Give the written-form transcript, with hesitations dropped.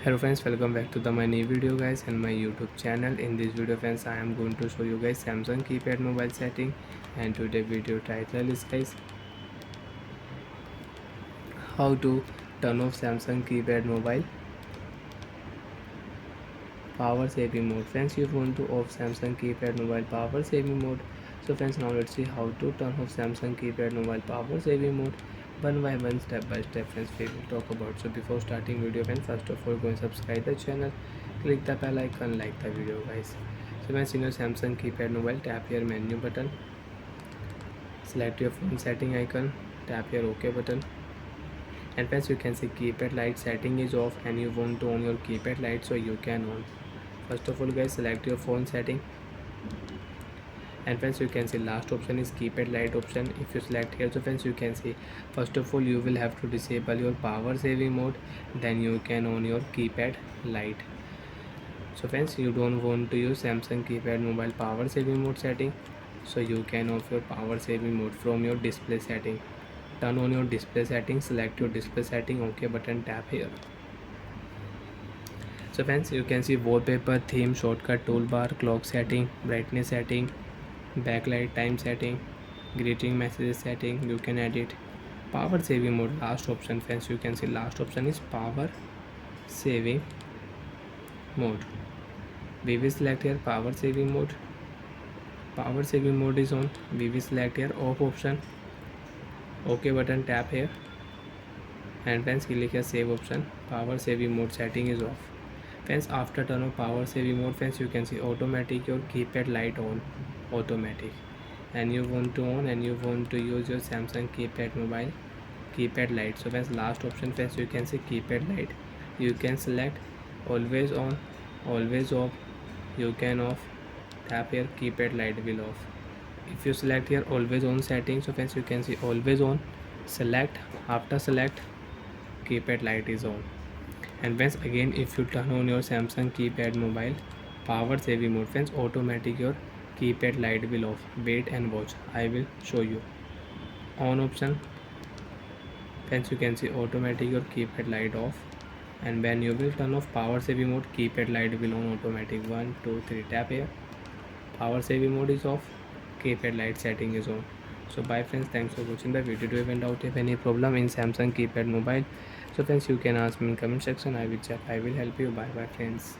Hello friends, welcome back to my new video guys and my YouTube channel. In this video friends, I am going to show you guys Samsung keypad mobile setting, and today video title is guys how to turn off Samsung keypad mobile power saving mode. Friends, you want to off Samsung keypad mobile power saving mode. So friends, now let's see how to turn off Samsung keypad mobile power saving mode one by one, step by step. Friends, we will talk about. So before starting video friends, first of all go and subscribe the channel, click the bell icon, like the video guys. So friends, in your Samsung keypad mobile, tap your menu button, select your phone setting icon, tap your OK button, and friends you can see keypad light setting is off and you want to on your keypad light, so you can on. First of all guys, select your phone setting, and friends you can see last option is keypad light option. If you select here, so friends you can see first of all you will have to disable your power saving mode, then you can on your keypad light. So friends, you don't want to use Samsung keypad mobile power saving mode setting, so you can off your power saving mode from your display setting. Turn on your display setting, select your display setting, OK button, tap here. So friends, you can see wallpaper, theme, shortcut, toolbar, clock setting, brightness setting, backlight, time setting, greeting messages setting. You can edit power saving mode. Last option friends, you can see last option is power saving mode. We will select here power saving mode. Power saving mode is on. We will select here off option, OK button, tap here, and friends click here save option. Power saving mode setting is off. Friends, after turn on power saving mode friends, you can see automatic your keypad light on, automatic, and you want to on and you want to use your Samsung keypad mobile keypad light. So friends, last option friends, you can see keypad light. You can select always on, always off, you can off, tap here, keypad light will off. If you select here always on setting, so friends you can see always on, select, after select keypad light is on. And friends, again if you turn on your Samsung keypad mobile power saving mode friends, automatic your keypad light will off. Wait and watch, I will show you. On option friends, you can see automatic your keypad light off, and when you will turn off power saving mode, keypad light will on automatic. 1 2 3 tap here, power saving mode is off, keypad light setting is on. So bye friends, thanks for watching the video. Do you have doubt, if any problem in Samsung keypad mobile, so friends you can ask me in comment section, I will check, I will help you. Bye bye friends.